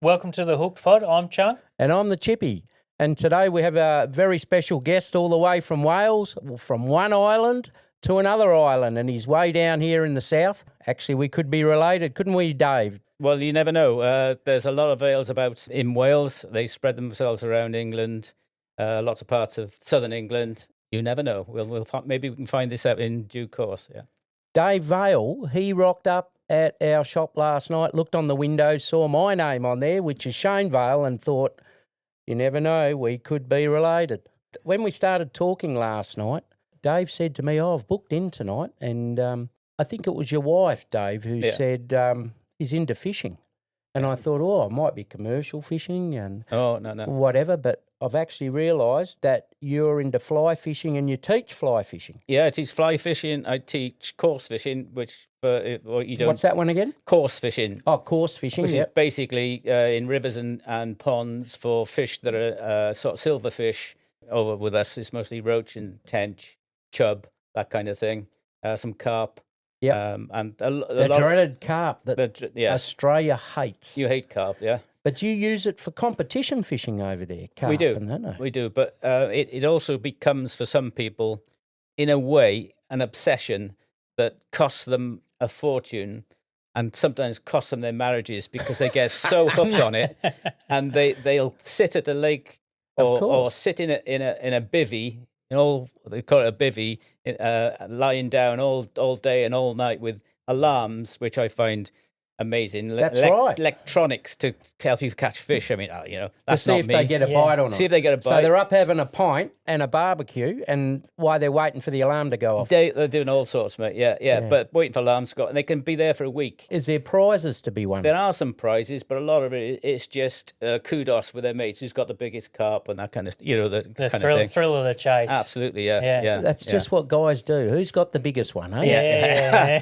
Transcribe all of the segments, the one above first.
Welcome to the Hooked Pod. I'm Chunk. And I'm the Chippy. And today we have a very special guest all the way from Wales, from one island to another island, and he's way down here in the south. Actually, we could be related, couldn't we, Dave? Well, you never know. There's a lot of ales about in Wales. They spread themselves around England, lots of parts of southern England. You never know. Maybe we can find this out in due course. Yeah. Dave Vale, he rocked up at our shop last night, looked on the window, saw my name on there, which is Shane Vale, and thought, you never know, we could be related. When we started talking last night, Dave said to me, I've booked in tonight, and I think it was your wife, Dave, who said he's into fishing. And I thought, it might be commercial fishing and whatever, but I've actually realised that you're into fly fishing and you teach fly fishing. Yeah, I teach fly fishing. I teach coarse fishing, which what you don't. What's that one again? Coarse fishing. Oh, coarse fishing, which is basically in rivers and ponds for fish that are sort of silverfish. Over with us, it's mostly roach and tench, chub, that kind of thing. Some carp. Yeah, and the dreaded carp that Australia hates. You hate carp, yeah. But you use it for competition fishing over there, carp. We do, we do. But it also becomes, for some people, in a way, an obsession that costs them a fortune and sometimes costs them their marriages because they get so hooked on it, and they'll sit at the lake or sit in a bivvy. They call it a bivvy, lying down all day and all night with alarms, which I find amazing. That's right. Electronics to help you catch fish. I mean, that's to see if they get a bite or not. See if they get a bite. So they're up having a pint and a barbecue, and while they're waiting for the alarm to go off. They're doing all sorts, mate. Yeah. But waiting for alarms to go, and they can be there for a week. Is there prizes to be won? There are some prizes, but a lot of it's just kudos with their mates who's got the biggest carp and that kind of, the kind of thing. Thrill of the chase. Absolutely, yeah. That's just what guys do. Who's got the biggest one, eh? Yeah.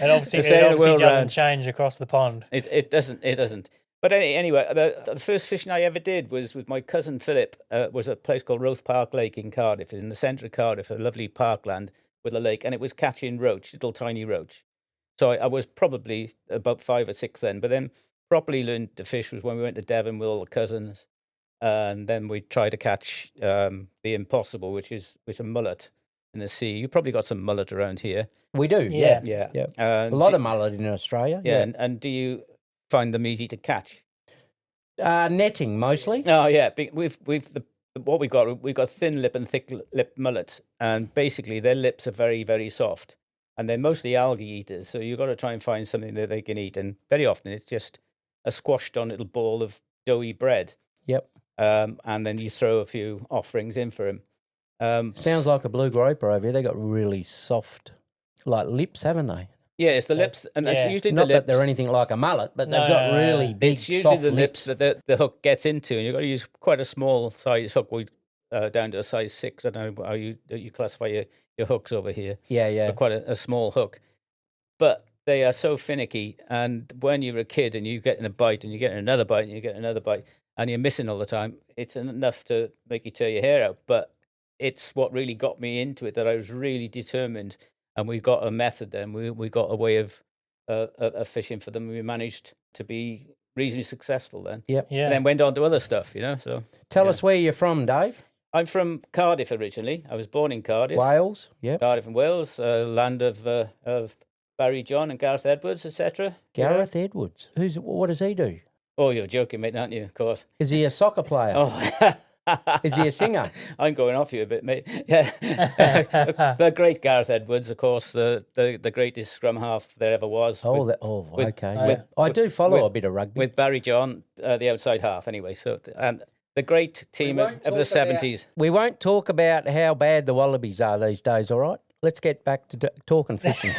And obviously doesn't change across the pond. It doesn't. But anyway, the first fishing I ever did was with my cousin Philip. Was a place called Roath Park Lake in Cardiff, in the centre of Cardiff, a lovely parkland with a lake, and it was catching roach, little tiny roach. So I was probably about 5 or 6 then, but then properly learned to fish was when we went to Devon with all the cousins, and then we tried to catch the impossible, which is a mullet in the sea. You probably got some mullet around here. We do, yeah. A lot of mullet in Australia. Yeah. And do you find them easy to catch? Netting mostly. Oh yeah, we've got thin lip and thick lip mullets, and basically their lips are very, very soft, and they're mostly algae eaters. So you've got to try and find something that they can eat, and very often it's just a squashed on little ball of doughy bread. Yep. And then you throw a few offerings in for them. Sounds like a blue groper over here. They got really soft, like lips, haven't they? Yeah, it's the lips, and it's usually not the lips. That they're anything like a mullet, but they've got really big, it's usually soft the lips that the hook gets into, and you've got to use quite a small size hook. Down to a size 6. I don't know how you classify your hooks over here. Yeah. But quite a small hook, but they are so finicky. And when you're a kid and you get in a bite, and you get another bite, and you get another bite, and you're missing all the time, it's enough to make you tear your hair out. But it's what really got me into it, that I was really determined. And we got a method then. We got a way of fishing for them. We managed to be reasonably successful then. Yep. Yeah. And then went on to other stuff, So tell us where you're from, Dave. I'm from Cardiff originally. I was born in Cardiff. Wales, yeah. Cardiff and Wales, land of Barry John and Gareth Edwards, etc. Gareth Edwards. What does he do? Oh, you're joking, mate, aren't you? Of course. Is he a soccer player? Oh. Is he a singer? I'm going off you a bit, mate. Yeah, the great Gareth Edwards, of course, the greatest scrum half there ever was. Okay. I do follow a bit of rugby with Barry John, the outside half. Anyway, so the great team of the 70s. We won't talk about how bad the Wallabies are these days. All right, let's get back to talking fishing.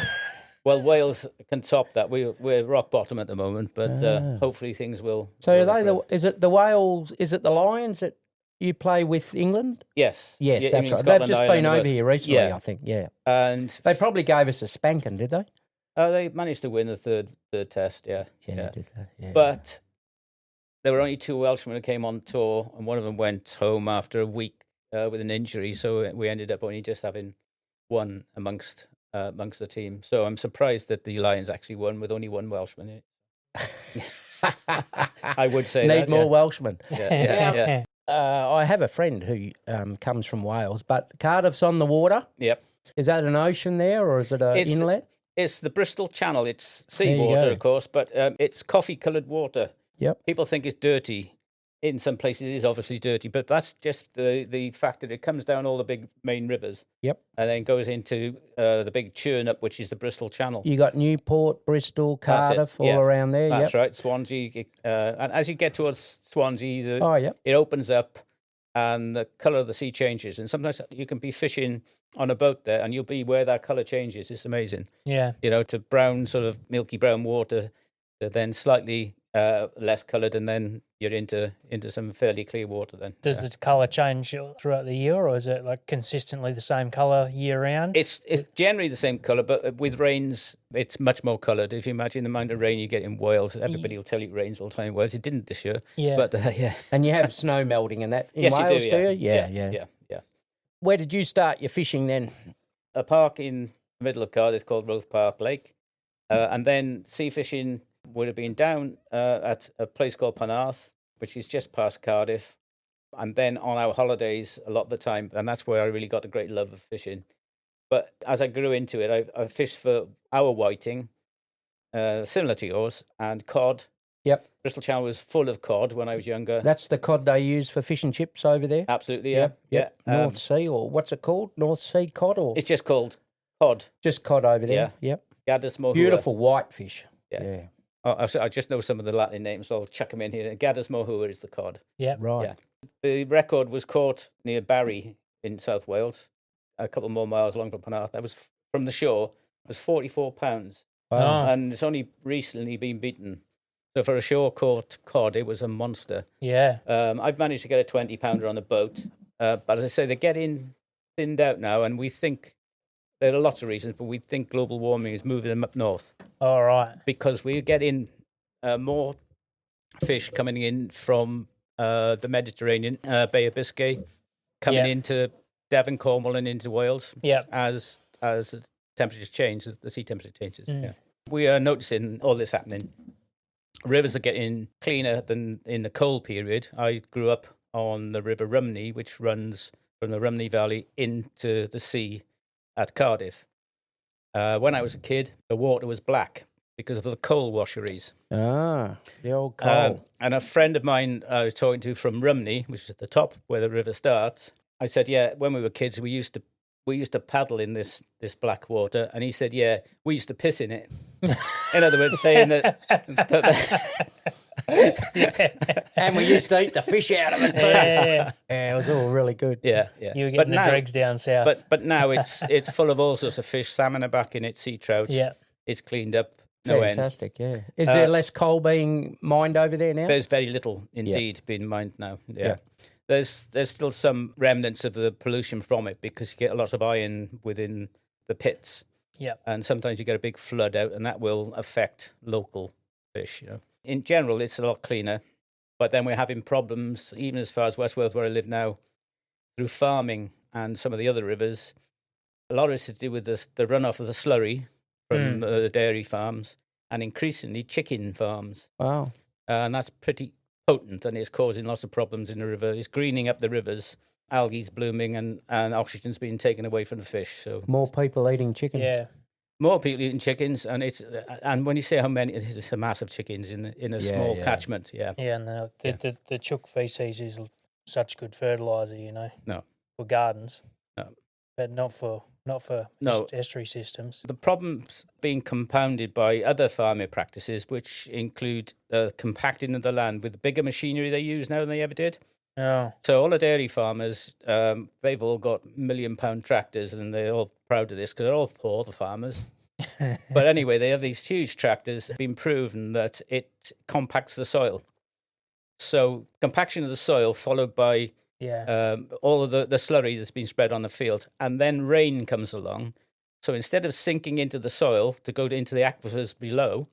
Well, Wales can top that. We're rock bottom at the moment, but hopefully things will. So is it the Wales? Is it the Lions that you play with England? Yes. That's right. They've just been over here recently, I think. Yeah. And they probably gave us a spanking, did they? They managed to win the third test. Yeah. Did they? Yeah. But there were only 2 Welshmen who came on tour, and one of them went home after a week with an injury. So we ended up only just having one amongst the team. So I'm surprised that the Lions actually won with only 1 Welshman in it. I would say Need that, more Welshmen. Yeah. I have a friend who comes from Wales, but Cardiff's on the water. Yep. Is that an ocean there, or is it an inlet? It's the Bristol Channel. It's There you seawater, go. of course, but it's coffee-coloured water. Yep. People think it's dirty. In some places, it is obviously dirty, but that's just the fact that it comes down all the big main rivers. Yep. And then goes into the big churn up, which is the Bristol Channel. You got Newport, Bristol, Cardiff, all around there. That's right. Swansea. And as you get towards Swansea, it opens up and the colour of the sea changes. And sometimes you can be fishing on a boat there and you'll be where that colour changes. It's amazing. Yeah. To brown, sort of milky brown water, to then slightly less coloured, and then you're into some fairly clear water then. Does the colour change throughout the year, or is it like consistently the same colour year round? It's generally the same colour, but with rains, it's much more coloured. If you imagine the amount of rain you get in Wales, everybody will tell you it rains all the time in Wales. It didn't this year. Yeah. But, And you have snow melting and that in yes, Wales, you do, you? Yeah. Where did you start your fishing then? A park in the middle of Cardiff called Roath Park Lake. And then sea fishing would have been down at a place called Penarth, which is just past Cardiff. And then on our holidays a lot of the time, and that's where I really got a great love of fishing. But as I grew into it, I fished for our whiting, similar to yours, and cod. Yep. Bristol Channel was full of cod when I was younger. That's the cod they use for fish and chips over there? Absolutely, yeah. Yep. North Sea, or what's it called? North Sea cod? Or It's just called cod. just cod over there? Yeah. Yep. Gaddis mohua. Beautiful white fish. Yeah. I just know some of the Latin names, so I'll chuck them in here. Gaddis mohua is the cod. Yeah. Right. Yeah. The record was caught near Barry in South Wales, a couple more miles along from Penarth. That was from the shore. It was 44 pounds. Wow. And it's only recently been beaten. So for a shore caught cod, it was a monster. Yeah. I've managed to get a 20 pounder on a boat, but as I say, they're getting thinned out now, and we think there are lots of reasons, but we think global warming is moving them up north. All right. Because we're getting more fish coming in from the Mediterranean, Bay of Biscay, coming into Devon, Cornwall, and into Wales. Yeah. As the temperatures change, the sea temperature changes. Yeah. We are noticing all this happening. Rivers are getting cleaner than in the cold period. I grew up on the River Rumney, which runs from the Rumney Valley into the sea at Cardiff. When I was a kid, the water was black because of the coal washeries. Ah, the old coal. And a friend of mine I was talking to from Rumney, which is at the top where the river starts, I said, yeah, when we were kids, we used to paddle in this black water. And he said, yeah, we used to piss in it. In other words, saying that And we used to eat the fish out of it too. Yeah. Yeah, it was all really good. yeah. You were getting the dregs down south. But now it's full of all sorts of fish. Salmon are back in it, sea trout. Yeah. It's cleaned up. No end. Fantastic, yeah. Is there less coal being mined over there now? There's very little indeed being mined now. Yeah. There's still some remnants of the pollution from it because you get a lot of iron within the pits. Yeah. And sometimes you get a big flood out, and that will affect local fish. In general, it's a lot cleaner. But then we're having problems, even as far as West Wales, where I live now, through farming and some of the other rivers. A lot of it's to do with the runoff of the slurry from the dairy farms, and increasingly chicken farms. Wow. And that's pretty potent, and it's causing lots of problems in the river. It's greening up the rivers, algae's blooming, and oxygen's being taken away from the fish. So More people eating chickens. Yeah. more people eating chickens, and when you say how many, it's a massive chickens in a small catchment. Yeah. Yeah, no, the chook feces is such good fertiliser, No. for gardens. No. But not for No. estuary systems. The problem's being compounded by other farming practices, which include compacting of the land with bigger machinery they use now than they ever did. Oh. So all the dairy farmers, they've all got £1 million tractors, and they're all proud of this because they're all poor, the farmers. But anyway, they have these huge tractors. It's been proven that it compacts the soil. So compaction of the soil followed by all of the slurry that's been spread on the field, and then rain comes along. So instead of sinking into the soil to go into the aquifers below,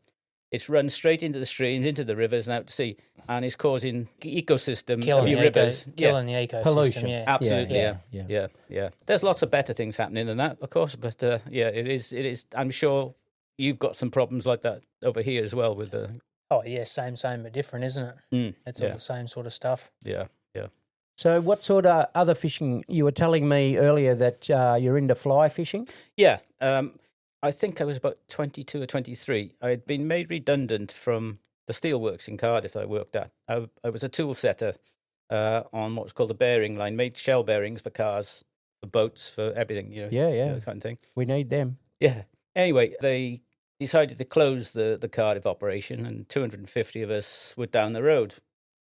it's run straight into the streams, into the rivers, and out to sea, and it's causing ecosystem of your rivers. Killing the ecosystem. Pollution. Yeah. Absolutely, Yeah. yeah. There's lots of better things happening than that, of course, but it is. I'm sure you've got some problems like that over here as well with the. Oh, yeah, same, but different, isn't it? It's all the same sort of stuff. Yeah. So what sort of other fishing? You were telling me earlier that you're into fly fishing? Yeah. I think I was about 22 or 23. I had been made redundant from the steelworks in Cardiff I worked at. I was a tool setter on what was called a bearing line, made shell bearings for cars, for boats, for everything, that kind of thing. We need them. Yeah. Anyway, they decided to close the Cardiff operation, and 250 of us were down the road.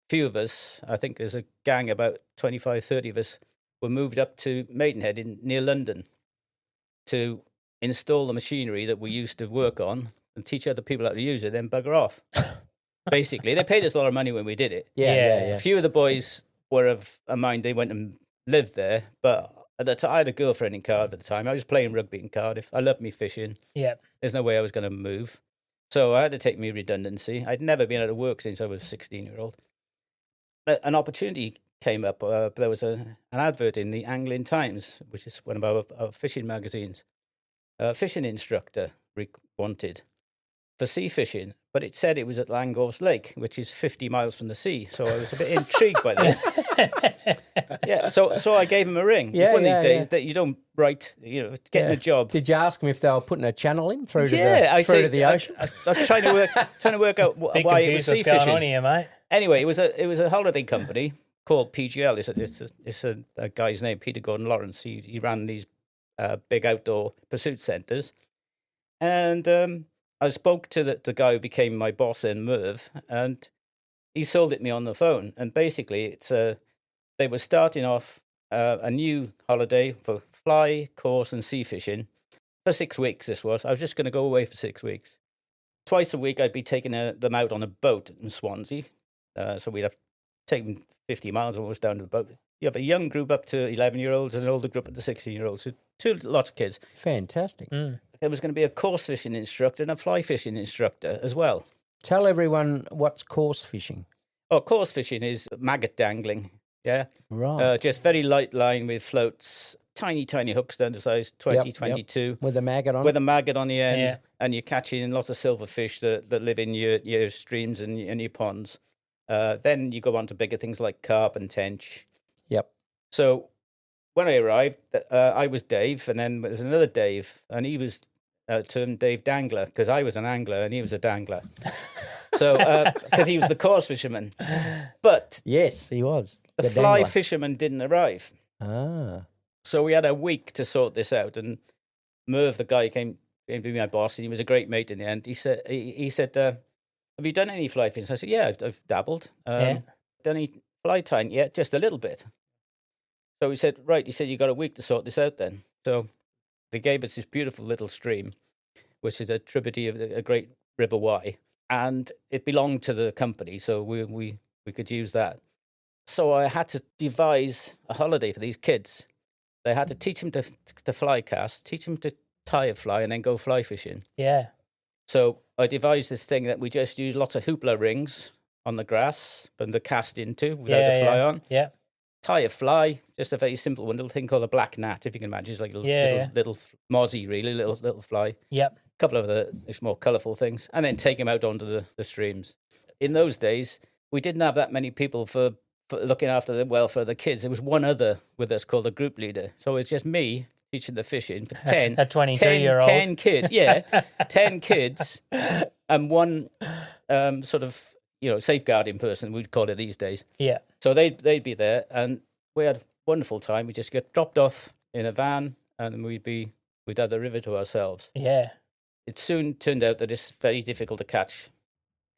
Few of us, I think there's a gang, about 25, 30 of us, were moved up to Maidenhead near London to install the machinery that we used to work on and teach other people how to use it, then bugger off. Basically, they paid us a lot of money when we did it. Yeah. A few of the boys were of a mind, they went and lived there, but at the time, I had a girlfriend in Cardiff at the time. I was playing rugby in Cardiff. I loved me fishing. Yeah. There's no way I was going to move. So I had to take me redundancy. I'd never been out of work since I was a 16-year-old. An opportunity came up. There was an advert in the Angling Times, which is one of our fishing magazines. A fishing instructor wanted for sea fishing, but it said it was at Langorse Lake, which is 50 miles from the sea. So I was a bit intrigued by this. Yeah, so I gave him a ring. It's one of these days that you don't write, getting a job. Did you ask him if they were putting a channel in through to the ocean? I was trying to work out why it was sea what's going fishing. on here, mate. Anyway, it was a holiday company called PGL. It's a guy's name, Peter Gordon Lawrence. He ran these big outdoor pursuit centres, and I spoke to the guy who became my boss in Merv, and he sold it to me on the phone. And basically, they were starting off a new holiday for fly, coarse, and sea fishing for 6 weeks. This was. I was just going to go away for 6 weeks. Twice a week, I'd be taking them out on a boat in Swansea. So we'd have taken 50 miles almost down to the boat. You have a young group up to 11-year-olds and an older group up to 16-year-olds. So lots of kids. Fantastic. There was going to be a coarse fishing instructor and a fly fishing instructor as well. Tell everyone what's coarse fishing. Oh, coarse fishing is maggot dangling. Yeah. Right. Just very light line with floats, tiny hooks down to size 20, 22. With a maggot on With a maggot on the end. Yeah. And you're catching lots of silverfish that live in your streams and your ponds. Then you go on to bigger things like carp and tench. Yep. So when I arrived, I was Dave, and then there's another Dave, and he was termed Dave Dangler, because I was an angler and he was a dangler. So, because he was the coarse fisherman. But yes, he was. The fly fisherman didn't arrive. Ah. So we had a week to sort this out, and Merv, the guy, came to be my boss, and he was a great mate in the end. He said, have you done any fly fishing? I said, yeah, I've dabbled. Done any fly tying? Yeah, just a little bit. So he said, right, he said, you got a week to sort this out then. So they gave us this beautiful little stream, which is a tributary of a great River Wye, and it belonged to the company, so we could use that. So I had to devise a holiday for these kids. They had to teach them to fly cast, teach them to tie a fly, and then go fly fishing. Yeah. So I devised this thing that we just use lots of hoopla rings on the grass and the cast into without the fly on. Yeah. Tie a fly, just a very simple one, little thing called a black gnat, if you can imagine. It's like a little mozzie, really, little fly. Yep. A couple of the more colourful things, and then take them out onto the streams. In those days, we didn't have that many people for looking after the welfare of the kids. There was one other with us called a group leader. So it's just me teaching the fishing for 10. A 22-year-old. 10 kids, 10 kids, and one sort of, safeguarding person, we'd call it these days. Yeah. So they'd be there, and we had a wonderful time. We just get dropped off in a van, and we'd have the river to ourselves. Yeah. It soon turned out that it's very difficult to catch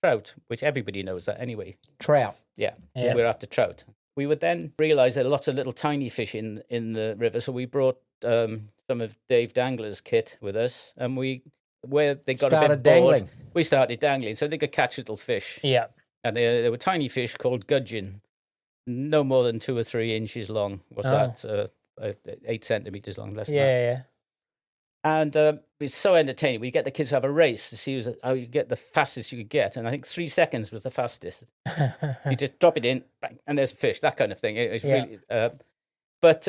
trout, which everybody knows that anyway. Trout. Yeah. We're after trout. We would then realise there are lots of little tiny fish in the river, so we brought some of Dave Dangler's kit with us, and where they got a bit bored, we started dangling, so they could catch little fish. Yeah. And there were tiny fish called gudgeon, no more than 2 or 3 inches long. What's that? 8 centimetres long, less than that. Yeah. And it's so entertaining. We get the kids to have a race to see how you get the fastest you could get. And I think 3 seconds was the fastest. You just drop it in, bang, and there's fish, that kind of thing. It's really. But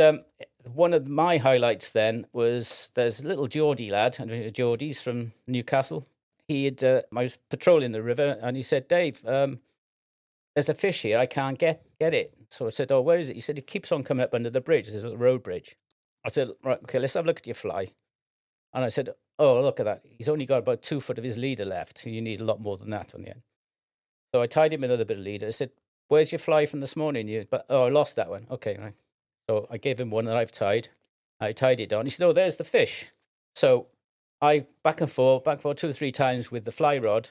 one of my highlights then was there's a little Geordie lad, Geordie's from Newcastle. I was patrolling the river, and he said, Dave, there's a fish here. I can't get it. So I said, oh, where is it? He said, it keeps on coming up under the bridge. There's a little road bridge. I said, right, okay, let's have a look at your fly. And I said, oh, look at that. He's only got about 2 foot of his leader left. You need a lot more than that on the end. So I tied him another bit of leader. I said, where's your fly from this morning? I lost that one. Okay, right. So I gave him one that I've tied. I tied it on. He said, oh, there's the fish. So I back and forth 2 or 3 times with the fly rod,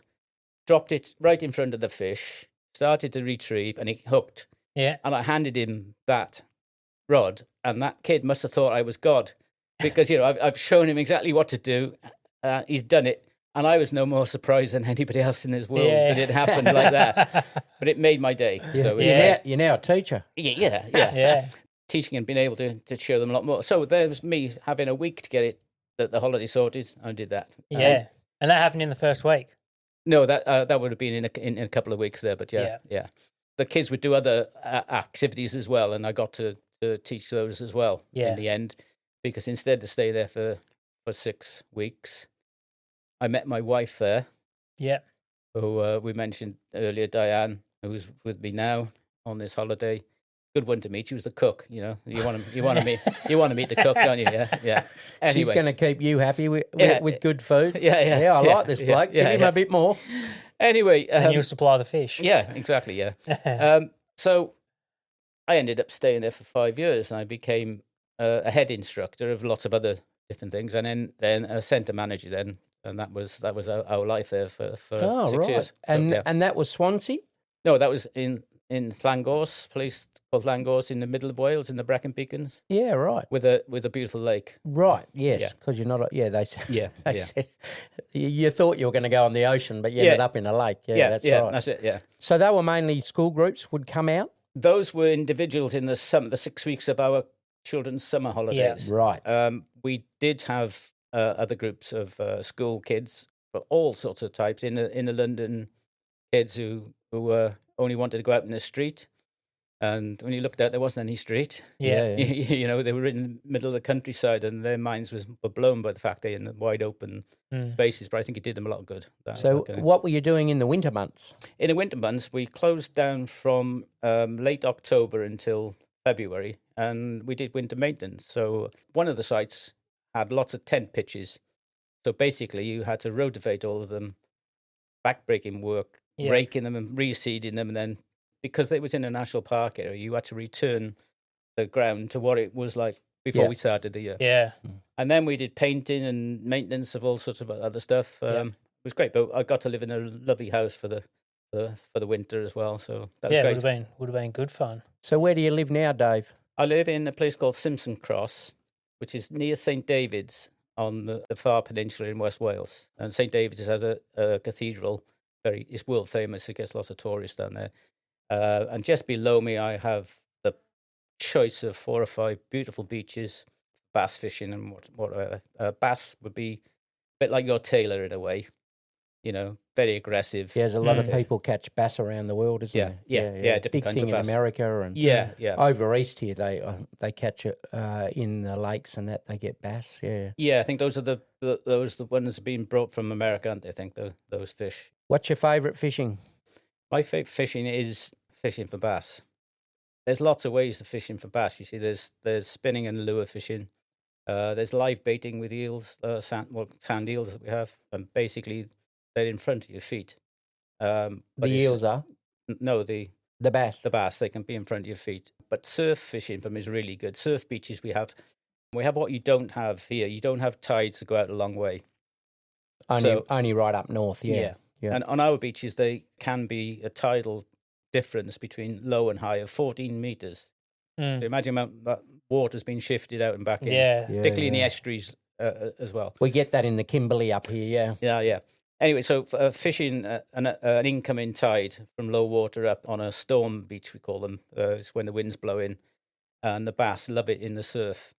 dropped it right in front of the fish, started to retrieve, and it hooked. Yeah. And I handed him that rod, and that kid must have thought I was God, because I've shown him exactly what to do. He's done it, and I was no more surprised than anybody else in this world that it happened like that. But it made my day. Yeah. So You're now a teacher. Yeah. Teaching and being able to show them a lot more. So there was me having a week to get the holiday sorted. I did that. Yeah, and that happened in the first week. No, that would have been in a couple of weeks there. But yeah. The kids would do other activities as well, and I got to teach those as well in the end, because instead to stay there for 6 weeks, I met my wife there. Yeah, who we mentioned earlier, Diane, who's with me now on this holiday. Good one to meet. She was the cook. You want to meet the cook, don't you? Yeah. Anyway. She's going to keep you happy with good food. Yeah. I like this bloke. Give him a bit more. Anyway, and you'll supply the fish. Yeah, exactly. Yeah. So I ended up staying there for 5 years, and I became a head instructor of lots of other different things, and then a centre manager. Then, and that was our life there for 6 years. So, and that was Swansea. No, that was in Llangors, place called Llangors in the middle of Wales, in the Brecon Beacons. Yeah, right. With a beautiful lake. Right. Yes, because you're not. They said. Yeah. They said you thought you were going to go on the ocean, but you ended up in a lake. Yeah, that's right. That's it. Yeah. So they were mainly school groups would come out. Those were individuals in the 6 weeks of our children's summer holidays. Yeah, right. We did have other groups of school kids for all sorts of types in the London kids who only wanted to go out in the street. And when you looked out, there wasn't any street. Yeah. They were in the middle of the countryside, and their minds were blown by the fact they're in the wide open spaces. But I think it did them a lot of good. What were you doing in the winter months? In the winter months, we closed down from late October until February, and we did winter maintenance. So one of the sites had lots of tent pitches. So basically, you had to rotivate all of them, backbreaking work, raking them and reseeding them, and then, because it was in a national park area, you had to return the ground to what it was like before we started the year. Yeah. And then we did painting and maintenance of all sorts of other stuff. It was great, but I got to live in a lovely house for the winter as well. So that was great. Would have been good fun. So where do you live now, Dave? I live in a place called Simpson Cross, which is near St David's on the Far Peninsula in West Wales. And St David's has a cathedral. It's world famous. It gets lots of tourists down there. And just below me, I have the choice of 4 or 5 beautiful beaches, bass fishing and whatever. Bass would be a bit like your tailor in a way, very aggressive. Yeah, there's a lot of people catch bass around the world, isn't there? Yeah. Big thing in America and over east here, they catch it in the lakes and that they get bass. Yeah, I think those are the ones being brought from America, aren't they? I think those fish. What's your favourite fishing? My favourite fishing is fishing for bass. There's lots of ways of fishing for bass. You see, there's spinning and lure fishing. There's live baiting with eels, sand eels that we have, and basically they're in front of your feet. The eels are? No, the bass. The bass, they can be in front of your feet. But surf fishing for them is really good. Surf beaches we have what you don't have here. You don't have tides to go out a long way. Only right up north, yeah. And on our beaches, there can be a tidal difference between low and high of 14 metres. So imagine that water's been shifted out and back in, particularly in the estuaries as well. We get that in the Kimberley up here, Yeah. Anyway, so fishing an incoming tide from low water up on a storm beach, we call them, is when the wind's blowing, and the bass love it in the surf.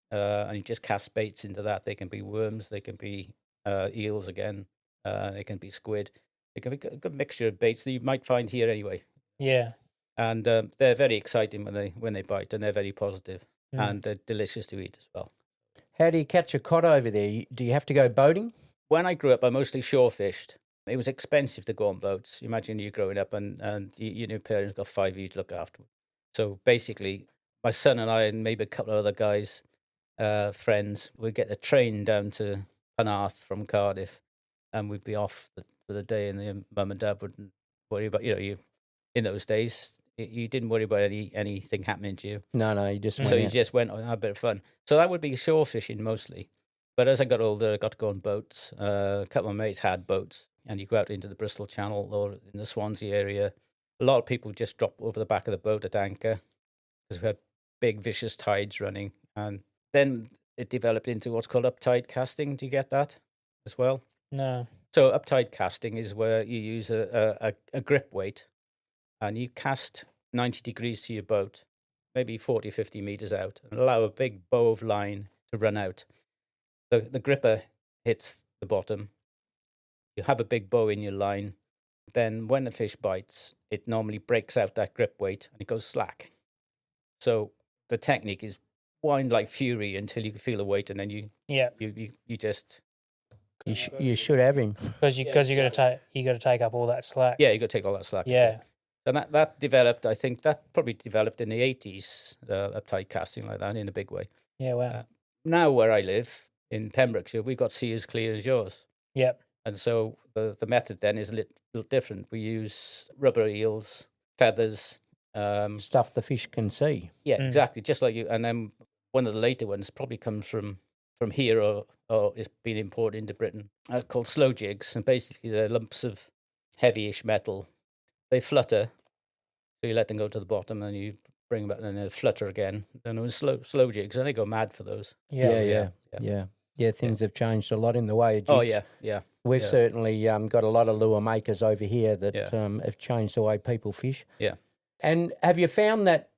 And you just cast baits into that. They can be worms, they can be eels again. They can be squid. They can be a good mixture of baits that you might find here anyway. Yeah, and they're very exciting when they bite, and they're very positive, and they're delicious to eat as well. How do you catch a cod over there? Do you have to go boating? when I grew up, I mostly shore fished. It was expensive to go on boats. Imagine you growing up and your parents got 5 of you to look after. So basically, my son and I and maybe a couple of other guys, friends, would get the train down to Penarth from Cardiff, and we'd be off for the day. And the mum and dad wouldn't worry about you. In those days, you didn't worry about anything happening to you. No, you just you just went on a bit of fun. So that would be shore fishing mostly. But as I got older, I got to go on boats. A couple of my mates had boats, and you go out into the Bristol Channel or in the Swansea area. A lot of people just drop over the back of the boat at anchor because we had big, vicious tides running. And then it developed into what's called uptide casting. Do you get that as well? No. So uptide casting is where you use a grip weight and you cast 90 degrees to your boat, maybe 40, 50 meters out, and allow a big bow of line to run out. The gripper hits the bottom. You have a big bow in your line. Then when the fish bites, it normally breaks out that grip weight and it goes slack. So the technique is wind like fury until you feel the weight, and then you just... You should have him. Because you got to take up all that slack. Yeah, you got to take all that slack. Yeah. And that developed, I think that probably developed in the 80s, uptide casting like that in a big way. Yeah, wow. Now where I live in Pembrokeshire, we've got sea as clear as yours. Yep. And so the method then is a little different. We use rubber eels, feathers. Stuff the fish can see. Yeah, exactly. Just like you. And then one of the later ones probably comes from here or it's been imported into Britain, called slow jigs. And basically they're lumps of heavyish metal. They flutter. So you let them go to the bottom and you bring them back and then they flutter again. Then it was slow jigs and they go mad for those. Yeah. Things have changed a lot in the way of jigs. Oh, yeah. We've certainly got a lot of lure makers over here that have changed the way people fish. Yeah. And have you found that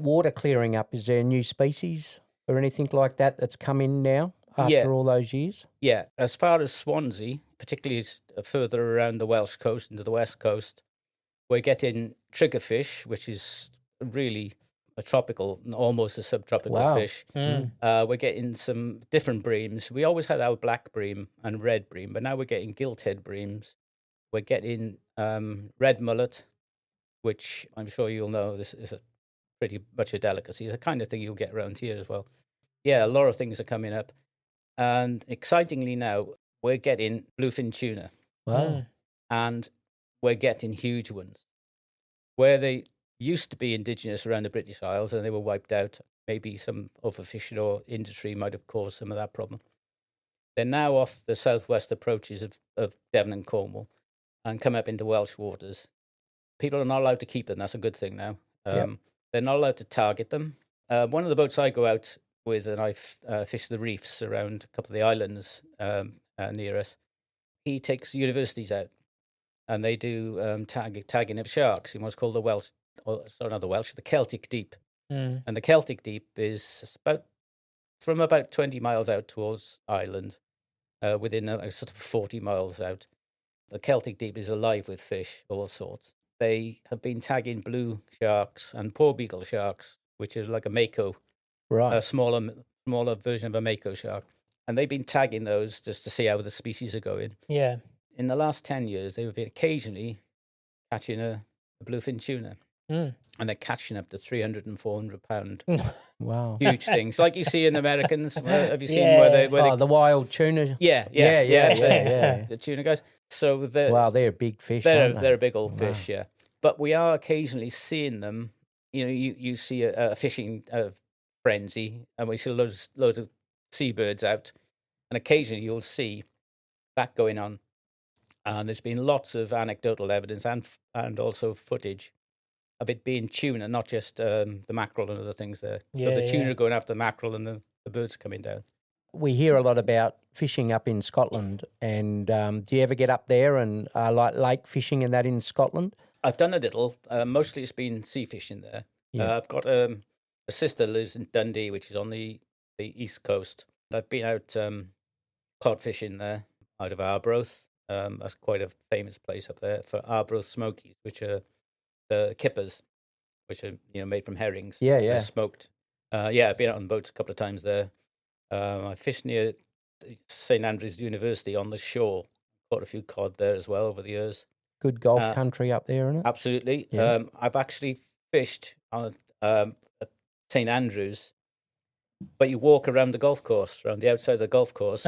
water clearing up? Is there a new species or anything like that that's come in now after all those years? Yeah. As far as Swansea, particularly further around the Welsh coast into the west coast, we're getting triggerfish, which is really a tropical, almost a subtropical fish. We're getting some different breams. We always had our black bream and red bream, but now we're getting gilt-head breams. We're getting red mullet, which I'm sure you'll know this is pretty much a delicacy. It's the kind of thing you'll get around here as well. Yeah, a lot of things are coming up. And excitingly now, we're getting bluefin tuna. Wow. And we're getting huge ones. Where they used to be indigenous around the British Isles and they were wiped out, maybe some overfishing or industry might have caused some of that problem. They're now off the southwest approaches of Devon and Cornwall and come up into Welsh waters. People are not allowed to keep them. That's a good thing now. They're not allowed to target them. One of the boats I go out with and I fish the reefs around a couple of the islands near us, he takes universities out and they do tagging of sharks in what's called the Celtic Deep. And the Celtic Deep is from about 20 miles out towards Ireland, within sort of 40 miles out. The Celtic Deep is alive with fish, all sorts. They have been tagging blue sharks and porbeagle sharks, which is like a mako, a smaller version of a mako shark. And they've been tagging those just to see how the species are going. Yeah. In the last 10 years, they've been occasionally catching a bluefin tuna. And they're catching up to 300 and 400 pound. Wow. Huge things. Like you see in the Americans. Have you seen where they... the wild tuna. Yeah. The tuna guys. So they're a big fish, they're a big old fish, yeah. But we are occasionally seeing them. You know, you see a fishing frenzy and we see loads of seabirds out. And occasionally you'll see that going on. And there's been lots of anecdotal evidence and also footage of it being tuna, not just the mackerel and other things there. But the tuna going after the mackerel and the birds are coming down. We hear a lot about fishing up in Scotland. And do you ever get up there and like lake fishing and that in Scotland? I've done a little. Mostly it's been sea fishing there. Yeah. I've got a sister lives in Dundee, which is on the east coast. I've been out cod fishing there out of Arbroath. That's quite a famous place up there for Arbroath smokies, which are the kippers, which are made from herrings. Yeah. They're smoked. I've been out on boats a couple of times there. I fished near St Andrews University on the shore. Caught a few cod there as well over the years. Good golf country up there, isn't it? Absolutely. Yeah. I've actually fished on at St Andrews, but you walk around the golf course, around the outside of the golf course,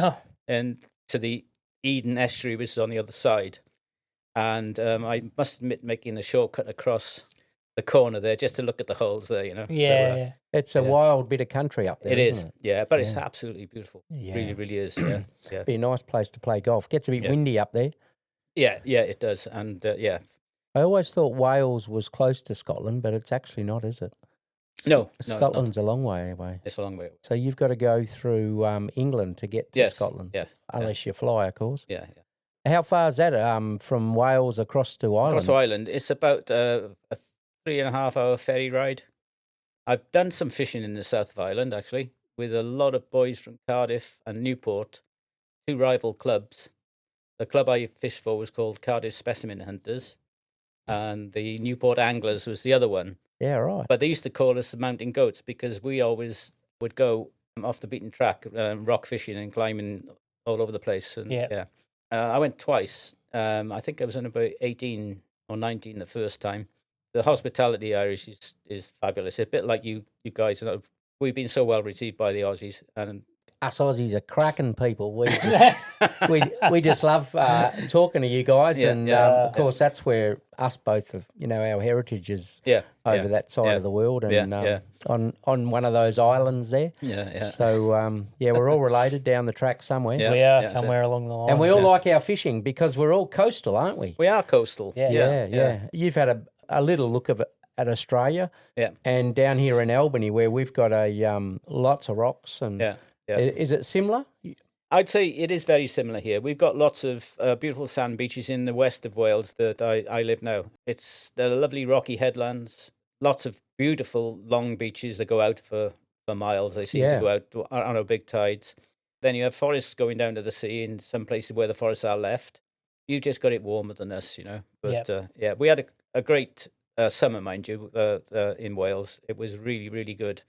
and to the Eden estuary, which is on the other side. And I must admit, making a shortcut across the corner there just to look at the holes there, you know. Yeah. It's a wild bit of country up there, isn't it? Yeah, but it's absolutely beautiful. Yeah. Really, really is. Yeah. Be a nice place to play golf. Gets a bit windy up there. Yeah, it does. And I always thought Wales was close to Scotland, but it's actually not, is it? No, Scotland's a long way away. It's a long way away. So you've got to go through England to get to Scotland. Yeah. Unless you fly, of course. Yeah. How far is that from Wales across to Ireland? Across to Ireland, it's about a 3.5-hour ferry ride. I've done some fishing in the south of Ireland, actually, with a lot of boys from Cardiff and Newport, two rival clubs. The club I fished for was called Cardiff Specimen Hunters, and the Newport Anglers was the other one. Yeah, right. But they used to call us the Mountain Goats because we always would go off the beaten track, rock fishing and climbing all over the place. And, I went twice. I think I was on about 18 or 19 the first time. The hospitality Irish is fabulous. A bit like you guys. We've been so well received by the Aussies, and us Aussies are cracking people. We just love talking to you guys, of course that's where us both have, our heritage is over that side of the world, and on one of those islands there. So we're all related down the track somewhere. We are somewhere along the line, and we all like our fishing because we're all coastal, aren't we? We are coastal. Yeah. You've had a little look at Australia, and down here in Albany where we've got lots of rocks and. Is it similar? I'd say it is very similar here. We've got lots of beautiful sand beaches in the west of Wales that I live now. They're lovely rocky headlands, lots of beautiful long beaches that go out for miles. They seem to go out on our big tides. Then you have forests going down to the sea in some places where the forests are left. You've just got it warmer than us, But we had a great summer, mind you, in Wales. It was really, really good.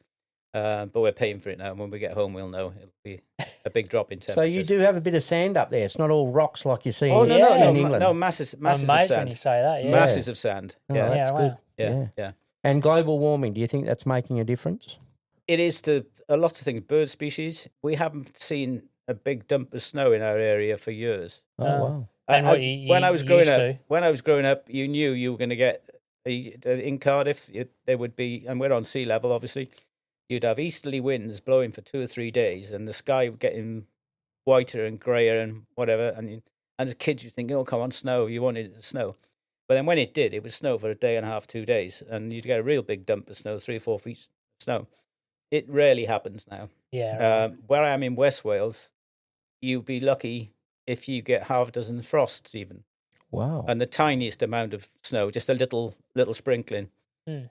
But we're paying for it now. When we get home, we'll know it'll be a big drop in temperature. So you do have a bit of sand up there. It's not all rocks like you see in England. No, masses of sand. When you say that, masses of sand. That's good. Yeah. And global warming, do you think that's making a difference? It is to a lot of things. Bird species. We haven't seen a big dump of snow in our area for years. Oh wow! And when I was growing up, you knew you were going to get in Cardiff. There would be, and we're on sea level, obviously. You'd have easterly winds blowing for 2 or 3 days, and the sky would getting whiter and greyer and whatever. And as kids, you think, "Oh, come on, snow!" You wanted it to snow, but then when it did, it would snow for a day and a half, 2 days, and you'd get a real big dump of snow, 3 or 4 feet of snow. It rarely happens now. Where I am in West Wales, you'd be lucky if you get half a dozen frosts, even. Wow! And the tiniest amount of snow, just a little sprinkling.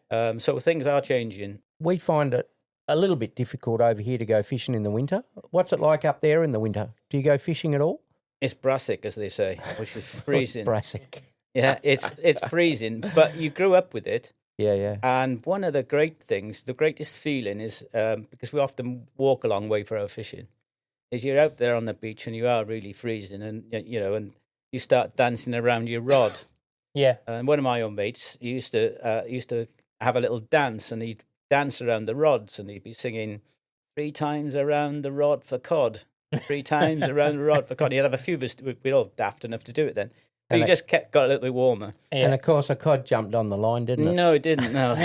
So things are changing. We find it a little bit difficult over here to go fishing in the winter. What's it like up there in the winter? Do you go fishing at all? It's brassic, as they say, which is freezing. Brassic. Yeah, it's freezing, but you grew up with it. Yeah. And one of the greatest feeling is, because we often walk a long way for our fishing, is you're out there on the beach and you are really freezing, and and you start dancing around your rod. Yeah. And one of my own mates used to have a little dance, and he'd dance around the rods, and he'd be singing 3 times around the rod for cod, 3 times around the rod for cod. He'd have a few of us, we're all daft enough to do it then. But he just got a little bit warmer. Yeah. And of course a cod jumped on the line, didn't it? No, it didn't, no.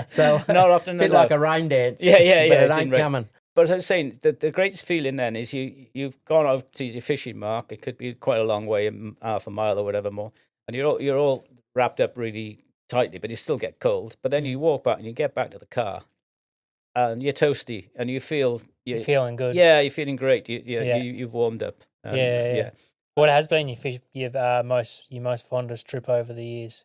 So not often a bit like a rain dance. Yeah. But it ain't coming. But as I was saying, the greatest feeling then is you've gone out to your fishing mark. It could be quite a long way, half a mile or whatever more, and you're all wrapped up really tightly, but you still get cold. But then you walk back and you get back to the car, and you're toasty, and you're feeling good. Yeah, you're feeling great. You've warmed up. Yeah. What has been your most fondest trip over the years?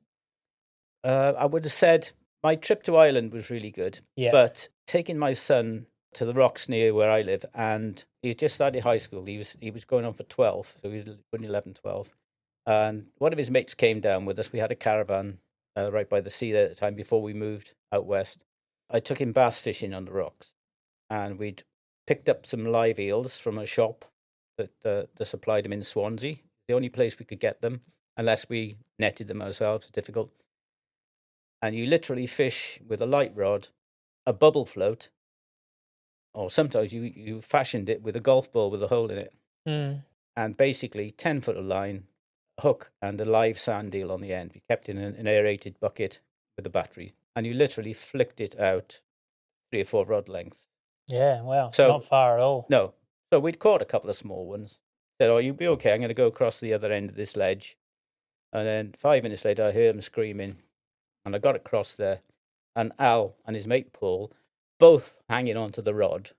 I would have said my trip to Ireland was really good. Yeah. But taking my son to the rocks near where I live, and he just started high school. He was going on for 12, so he was 11, 12. And one of his mates came down with us. We had a caravan right by the sea there at the time before we moved out west. I took him bass fishing on the rocks, and we'd picked up some live eels from a shop that supplied them in Swansea. The only place we could get them, unless we netted them ourselves. It's difficult. And you literally fish with a light rod, a bubble float, or sometimes you fashioned it with a golf ball with a hole in it. And basically 10 foot of line, a hook, and a live sand eel on the end. We kept in an aerated bucket with a battery. And you literally flicked it out 3 or 4 rod lengths. Yeah, wow. So, not far at all. No. So we'd caught a couple of small ones. Said, oh, you'll be okay. I'm going to go across the other end of this ledge. And then 5 minutes later, I heard him screaming. And I got across there. And Al and his mate Paul, both hanging onto the rod.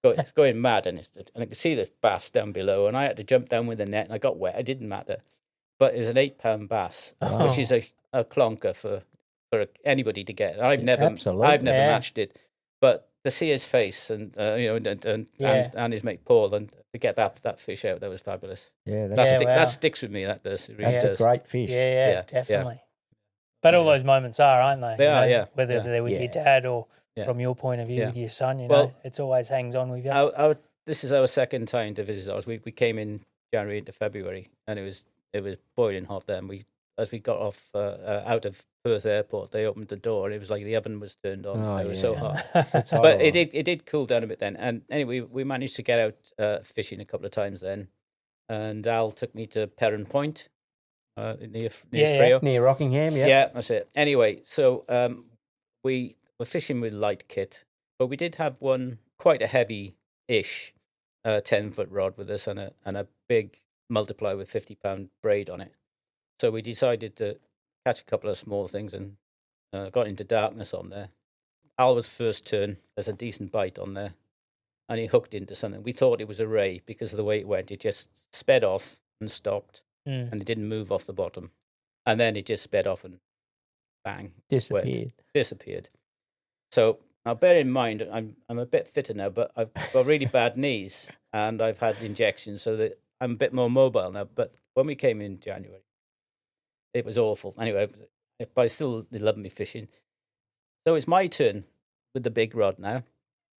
It's going mad. And I could see this bass down below. And I had to jump down with the net. And I got wet. It didn't matter. But it was an 8-pound bass, which is a clonker for anybody to get. I've never matched it. But to see his face and and his mate Paul and to get that fish out, that was fabulous. Yeah, that sticks with me. That does. It really that's does. a great fish. Yeah, definitely. Yeah. But all those moments are, aren't they? They are, yeah. Whether they're with your dad or from your point of view with your son, it's always hangs on with you. This is our second time to visit ours. We came in January into February, and it was boiling hot then. As we got off out of Perth Airport, they opened the door, and it was like the oven was turned on. It was so hot. But it did cool down a bit then. And anyway, we managed to get out fishing a couple of times then. And Al took me to Perrin Point near Freo. Near Rockingham, Yeah, that's it. Anyway, so we were fishing with light kit, but we did have one quite a heavy-ish 10-foot rod with us and a big multiplier with 50-pound braid on it. So we decided to catch a couple of small things and got into darkness on there. Al was first turn. There's a decent bite on there. And he hooked into something. We thought it was a ray because of the way it went. It just sped off and stopped. And it didn't move off the bottom. And then it just sped off and bang. Disappeared. So now bear in mind, I'm a bit fitter now, but I've got really bad knees and I've had injections so that I'm a bit more mobile now. But when we came in January, it was awful. Anyway, but I still love me fishing. So it's my turn with the big rod now.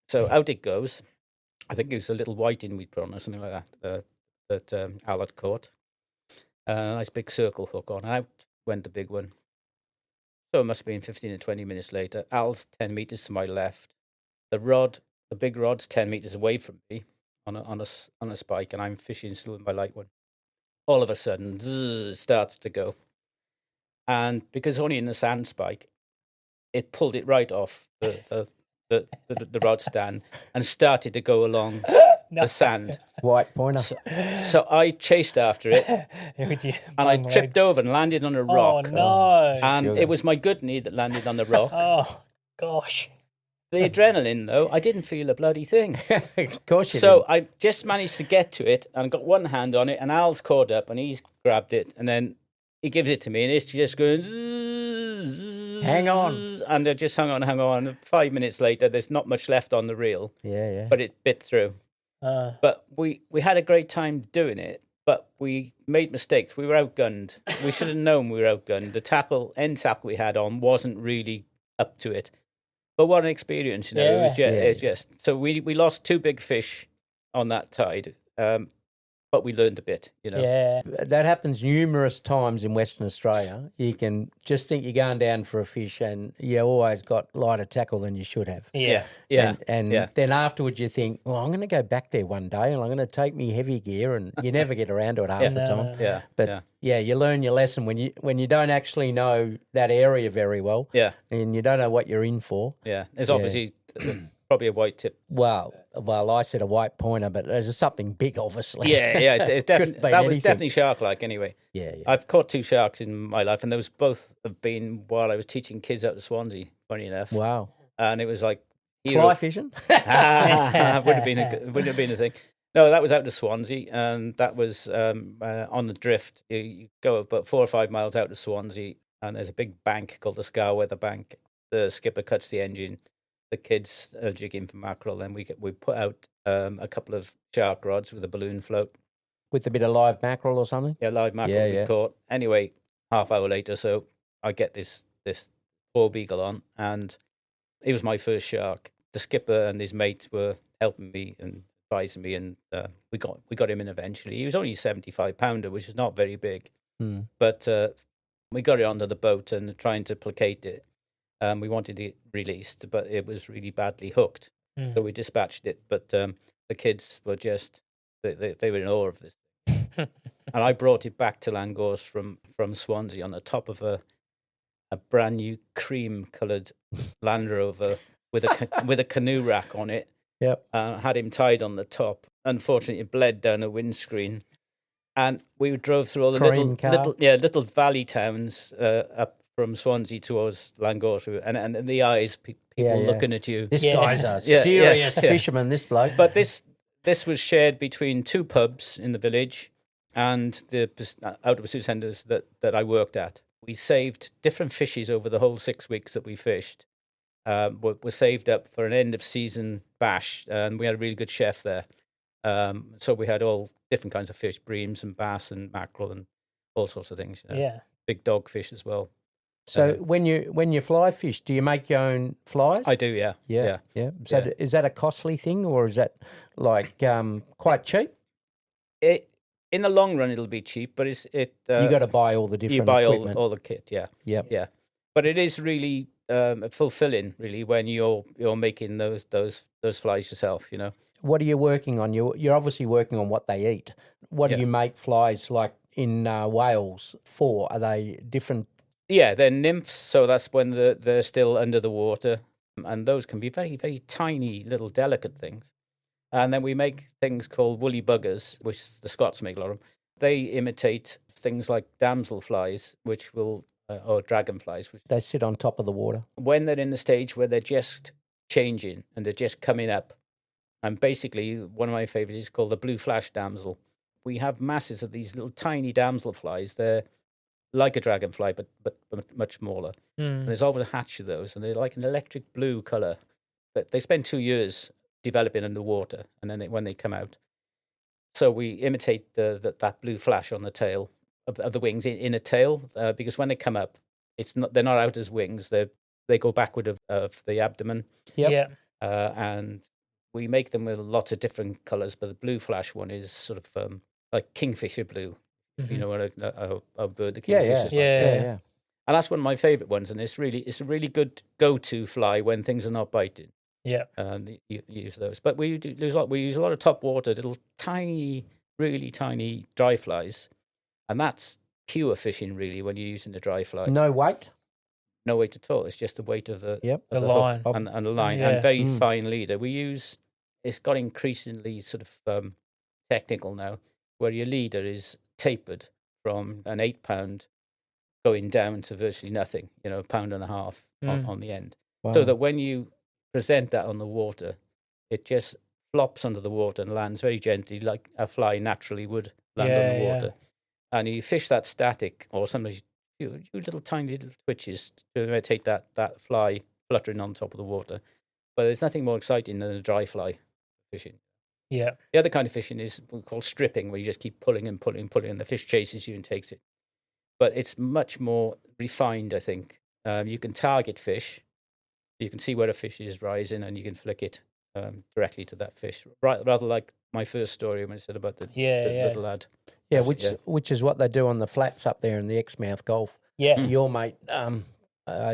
So out it goes. I think it was a little whiting we'd put on or something like that Al had caught. A nice big circle hook on. Out went the big one. So it must have been 15 or 20 minutes later. Al's 10 metres to my left. The big rod's 10 metres away from me on a spike, and I'm fishing still with my light one. All of a sudden, it starts to go. And because it's only in the sand spike, it pulled it right off the rod stand and started to go along the sand. White pointer. So I chased after it and I tripped over and landed on a rock. Oh, no. And it was my good knee that landed on the rock. Oh, gosh. The adrenaline, though, I didn't feel a bloody thing. Of course you So I just managed to get to it and got one hand on it, and Al's caught up and he's grabbed it, and then he gives it to me, and it's just going... Hang on. And I just hung on. 5 minutes later, there's not much left on the reel. Yeah. But it bit through. But we had a great time doing it, but we made mistakes. We were outgunned. We should have known we were outgunned. The end tackle we had on wasn't really up to it. But what an experience, you know. Yeah. It was just so we lost 2 big fish on that tide. But we learned a bit, you know. Yeah. That happens numerous times in Western Australia. You can just think you're going down for a fish and you always got lighter tackle than you should have. Yeah. And then afterwards you think, well, I'm going to go back there one day and I'm going to take me heavy gear, and you never get around to it half the time. Yeah. But you learn your lesson when you don't actually know that area very well. Yeah. And you don't know what you're in for. Yeah. There's obviously probably a white tip. Well, I said a white pointer, but there's something big, obviously. Yeah, it's definitely that was definitely shark-like. Anyway, yeah. I've caught 2 sharks in my life, and those both have been while I was teaching kids out of Swansea. Funny enough, Wow. And it was like Fly fishing. would have been a thing. No, that was out of Swansea, and that was on the drift. You go about 4 or 5 miles out of Swansea, and there's a big bank called the Scarweather Bank. The skipper cuts the engine. The kids are jigging for mackerel. Then we put out a couple of shark rods with a balloon float. With a bit of live mackerel or something? Yeah, live mackerel we caught. Anyway, half hour later, so I get this poor beagle on, and it was my first shark. The skipper and his mate were helping me and advising me, and we got him in eventually. He was only a 75-pounder, which is not very big, but we got it onto the boat and trying to placate it. We wanted it released, but it was really badly hooked, so we dispatched it. But the kids were just they were in awe of this. And I brought it back to Langors from Swansea on the top of a brand new cream-coloured Land Rover with a canoe rack on it. Yep. Had him tied on the top. Unfortunately, it bled down a windscreen, and we drove through all the little valley towns up from Swansea towards Langors, and in the eyes, people looking at you. This guy's a serious fisherman. This bloke. But this was shared between two pubs in the village and the outdoor pursuit centres that I worked at. We saved different fishes over the whole 6 weeks that we fished. Were saved up for an end of season bash, and we had a really good chef there. So we had all different kinds of fish, breams and bass and mackerel and all sorts of things. Yeah, big dogfish as well. So when you fly fish, do you make your own flies? I do, yeah. So is that a costly thing, or is that like quite cheap? In the long run, it'll be cheap, but you got to buy all the different equipment. all the kit, yeah. Yeah. But it is really fulfilling, really, when you're making those flies yourself. You know. What are you working on? You're obviously working on what they eat. What do you make flies like in Wales for? Are they different? Yeah, they're nymphs, so that's when they're still under the water, and those can be very, very tiny, little delicate things. And then we make things called woolly buggers, which the Scots make a lot of them. They imitate things like damselflies, or dragonflies. They sit on top of the water. When they're in the stage where they're just changing and they're just coming up. And basically, one of my favourites is called the blue flash damsel. We have masses of these little tiny damselflies. They're like a dragonfly, but much smaller. And there's always a hatch of those, and they're like an electric blue colour. But they spend 2 years developing underwater, and then when they come out. So we imitate that blue flash on the tail of the wings in a tail, because when they come up, they're not out as wings. They go backward of the abdomen. Yep. Yeah. And we make them with lots of different colours, but the blue flash one is sort of like kingfisher blue. You know what a bird the kingfisher is. Yeah. And that's one of my favourite ones, and it's a really good go-to fly when things are not biting. Yeah. You use those. But we use a lot of top water, little tiny, really tiny dry flies. And that's pure fishing, really, when you're using the dry fly. No weight? No weight at all. It's just the weight of the line. hook and the line. Yeah. And very fine leader. It's got increasingly sort of technical now, where your leader is tapered from an 8-pound going down to virtually nothing, a 1.5 pound on the end. Wow. So that when you present that on the water, it just flops under the water and lands very gently, like a fly naturally would land on the water. And you fish that static, or sometimes you little tiny little twitches to imitate that fly fluttering on top of the water. But there's nothing more exciting than a dry fly fishing. Yeah. The other kind of fishing is what we call stripping, where you just keep pulling and pulling and pulling, and the fish chases you and takes it. But it's much more refined, I think. You can target fish. You can see where a fish is rising, and you can flick it directly to that fish. Rather like my first story when I said about the little lad. Yeah, which is what they do on the flats up there in the Exmouth Gulf. Yeah. Your mate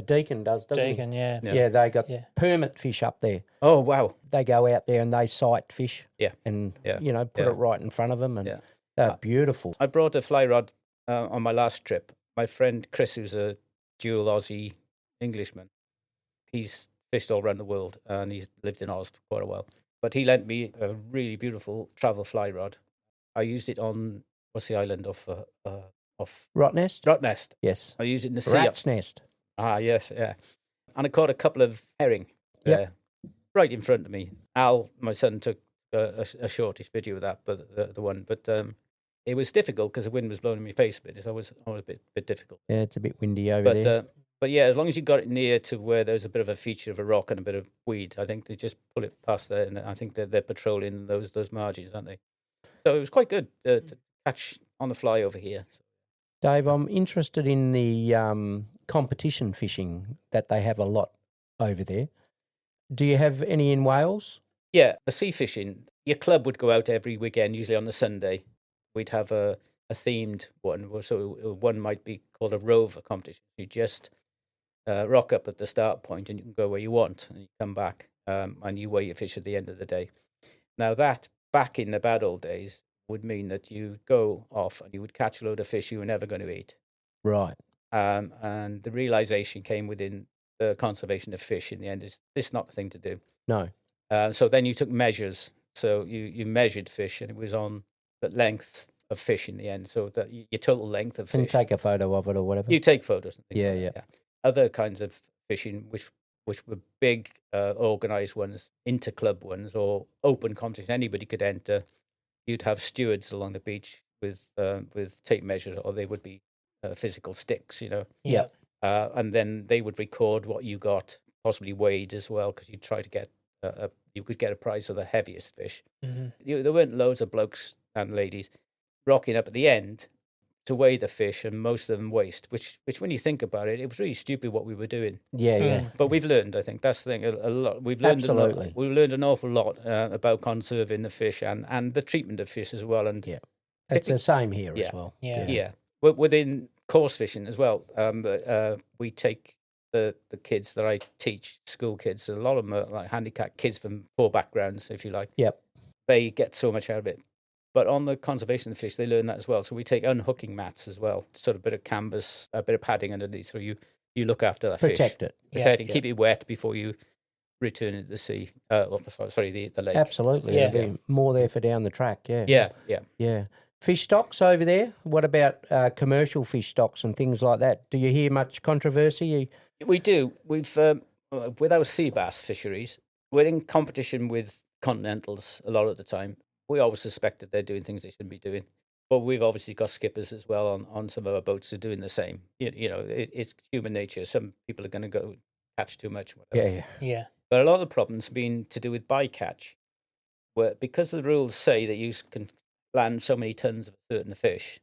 Deacon doesn't he? Deacon, yeah. Yeah, they got permit fish up there. Oh, wow. They go out there and they sight fish. Yeah. And, put it right in front of them. And they're beautiful. I brought a fly rod on my last trip. My friend Chris, who's a dual Aussie Englishman, he's fished all around the world and he's lived in Oz for quite a while. But he lent me a really beautiful travel fly rod. I used it on, what's the island off Rottnest? Rottnest. Yes. I used it in the sea. Rat's Nest. Ah, yes, yeah. And I caught a couple of herring right in front of me. Al, my son, took a shortish video of that, but the one. But it was difficult because the wind was blowing in my face a bit. It's always a bit difficult. Yeah, it's a bit windy over there. But yeah, as long as you got it near to where there's a bit of a feature of a rock and a bit of weed, I think they just pull it past there, and I think they're patrolling those margins, aren't they? So it was quite good to catch on the fly over here. Dave, I'm interested in the competition fishing that they have a lot over there. Do you have any in Wales? Yeah, the sea fishing, your club would go out every weekend, usually on the Sunday. We'd have a themed one. So one might be called a rover competition. You just rock up at the start point and you can go where you want and you come back and you weigh your fish at the end of the day. Now that, back in the bad old days, would mean that you go off and you would catch a load of fish you were never going to eat. Right. And the realization came within the conservation of fish in the end. This is not the thing to do. No. So then you took measures. So you measured fish and it was on the length of fish in the end. So that your total length of fish. And take a photo of it or whatever. You take photos and things Yeah, like yeah. that. Other kinds of fishing, which were big organised ones, inter-club ones, or open competition, anybody could enter. You'd have stewards along the beach with tape measures, or they would be physical sticks, Yeah. and then they would record what you got, possibly weighed as well, because you'd try to get you could get a prize for the heaviest fish. Mm-hmm. There weren't loads of blokes and ladies rocking up at the end to weigh the fish, and most of them waste, which when you think about it, it was really stupid what we were doing. Yeah, yeah. But we've learned, I think, that's the thing, a lot. We've learned Absolutely. We've learned an awful lot about conserving the fish and the treatment of fish as well. And Yeah. It's the same here as well. Yeah. Within coarse fishing as well, we take the kids that I teach, school kids, a lot of them are like handicapped kids from poor backgrounds, if you like. Yep. They get so much out of it. But on the conservation of the fish, they learn that as well. So we take unhooking mats as well, sort of a bit of canvas, a bit of padding underneath, so you look after that Protect fish. it. Protect it, keep it wet before you return it to the sea. The lake. Absolutely. Yeah. There'll be more there for down the track, Yeah. Yeah. Fish stocks over there? What about commercial fish stocks and things like that? Do you hear much controversy? We do. We've with our sea bass fisheries, we're in competition with continentals a lot of the time. We always suspect that they're doing things they shouldn't be doing, but we've obviously got skippers as well on some of our boats who are doing the same. It's human nature. Some people are going to go catch too much. Whatever. Yeah. But a lot of the problems have been to do with bycatch, where because the rules say that you can land so many tons of a certain fish,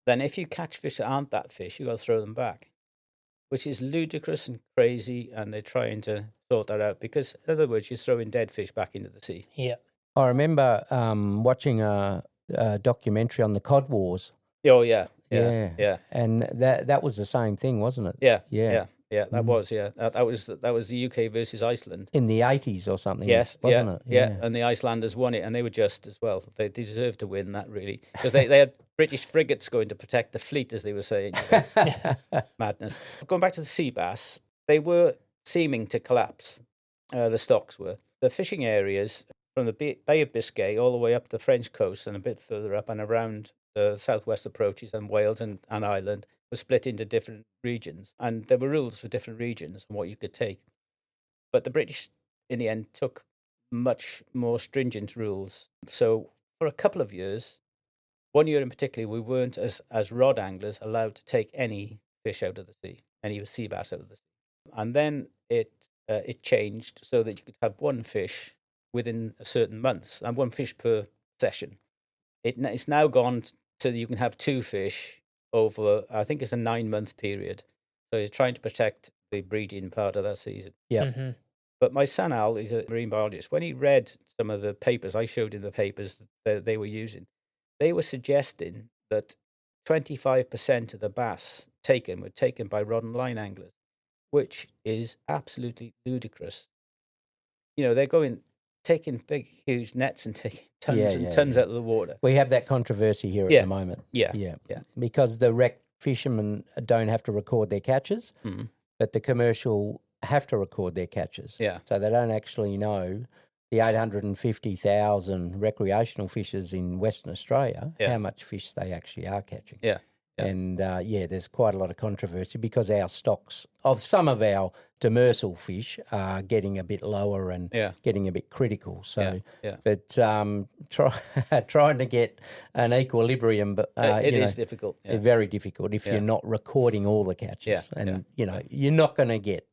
then if you catch fish that aren't that fish, you got to throw them back, which is ludicrous and crazy, and they're trying to sort that out because, in other words, you're throwing dead fish back into the sea. Yeah. I remember watching a documentary on the cod wars. Oh, yeah. And that was the same thing, wasn't it? Yeah. That was that was the UK versus Iceland in the 80s or something. Yes, wasn't it? Yeah, and the Icelanders won it, and they were just as well. They deserved to win that, really, because they had British frigates going to protect the fleet, as they were saying. Madness. Going back to the sea bass, they were seeming to collapse. The stocks were. The fishing areas from the Bay of Biscay all the way up the French coast and a bit further up and around the southwest approaches and Wales and Ireland were split into different regions. And there were rules for different regions and what you could take. But the British, in the end, took much more stringent rules. So for a couple of years, one year in particular, we weren't, as rod anglers, allowed to take any fish out of the sea, any sea bass out of the sea. And then it changed so that you could have one fish within a certain months and one fish per session. It's now gone so that you can have two fish over, I think it's a 9-month period. So you're trying to protect the breeding part of that season. Yeah. Mm-hmm. But my son Al is a marine biologist. When he read some of the papers, I showed him the papers that they were using, they were suggesting that 25% of the bass were taken by rod and line anglers, which is absolutely ludicrous. They're taking big, huge nets and taking tons and tons out of the water. We have that controversy here at the moment. Yeah. Because the wreck fishermen don't have to record their catches, but the commercial have to record their catches. Yeah. So they don't actually know the 850,000 recreational fishers in Western Australia, how much fish they actually are catching. Yeah. And, there's quite a lot of controversy because our stocks of some of our demersal fish are getting a bit lower and getting a bit critical. So, but trying to get an equilibrium, but it is difficult. Very difficult if you're not recording all the catches. You're not going to get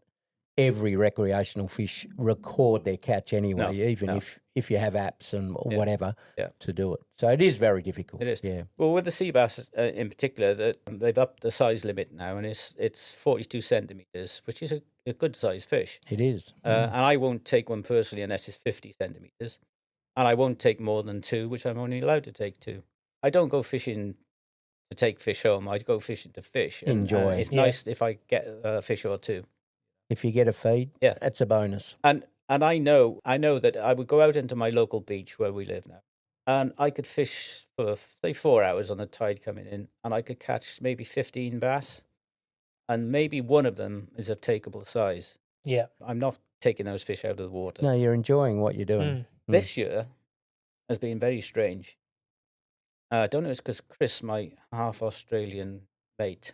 every recreational fish record their catch anyway, No, even no. if you have apps and or whatever Yeah. to do it. So it is very difficult. It is. Yeah. Well, with the sea bass in particular, they've upped the size limit now, and it's 42 centimetres, which is a good size fish. It is. And I won't take one personally unless it's 50 centimetres. And I won't take more than 2, which I'm only allowed to take 2. I don't go fishing to take fish home. I go fishing to fish. And, Enjoy. It's nice if I get a fish or 2. If you get a feed, Yeah. that's a bonus. And I know that I would go out into my local beach where we live now, and I could fish for, say, 4 hours on the tide coming in, and I could catch maybe 15 bass, and maybe one of them is of takeable size. Yeah. I'm not taking those fish out of the water. No, you're enjoying what you're doing. This year has been very strange. I don't know if it's because Chris, my half Australian mate,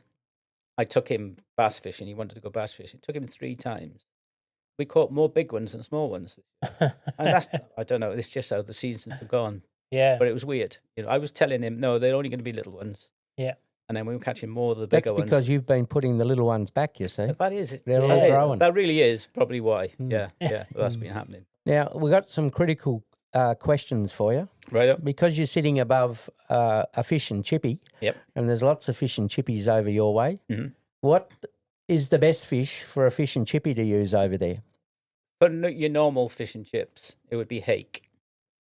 I took him bass fishing. He wanted to go bass fishing. Took him 3 times. We caught more big ones than small ones. And that's, I don't know, it's just how the seasons have gone. Yeah. But it was weird. I was telling him, no, they're only going to be little ones. Yeah. And then we were catching more of the bigger That's ones. because you've been putting the little ones back, you see. That is. They're all growing. That really is probably why. Yeah. That's been happening. Now, we've got some critical questions for you. Right up. Because you're sitting above a fish and chippy, Yep. and there's lots of fish and chippies over your way, Mhm. what is the best fish for a fish and chippy to use over there? For your normal fish and chips, it would be hake.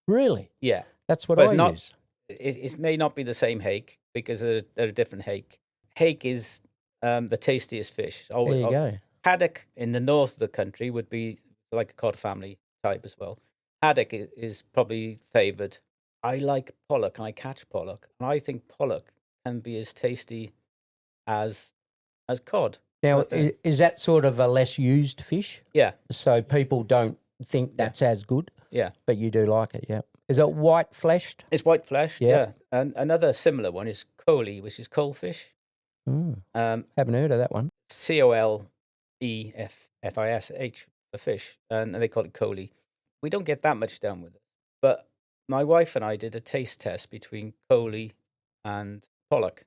Really? Yeah. That's what But I it's not- use. It may not be the same hake because they're a different hake. Hake is the tastiest fish. There you go. Haddock in the north of the country would be like a cod family type as well. Haddock is probably favoured. I like pollock and I catch pollock. And I think pollock can be as tasty as cod. Now, is that sort of a less used fish? Yeah, So people don't think that's as good, yeah. but you do like it, yeah. Is it white fleshed? It's white fleshed, Yeah. yeah. And another similar one is coley, which is coalfish. Mm, Um, haven't heard of that one. COLEFFISH, the fish, and they call it coley. We don't get that much down with it. But my wife and I did a taste test between coley and pollock,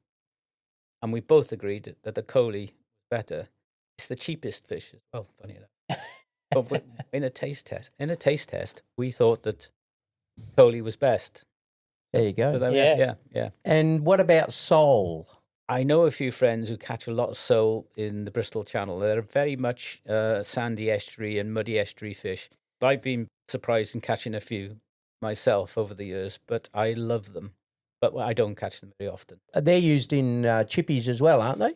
and we both agreed that the coley was better. It's the cheapest fish as well, funny enough. But in a taste test, we thought that coley was best. There you go. So then yeah. And what about sole? I know a few friends who catch a lot of sole in the Bristol Channel. They're very much sandy estuary and muddy estuary fish. I've been surprised in catching a few myself over the years, but I love them. But I don't catch them very often. They're used in chippies as well, aren't they?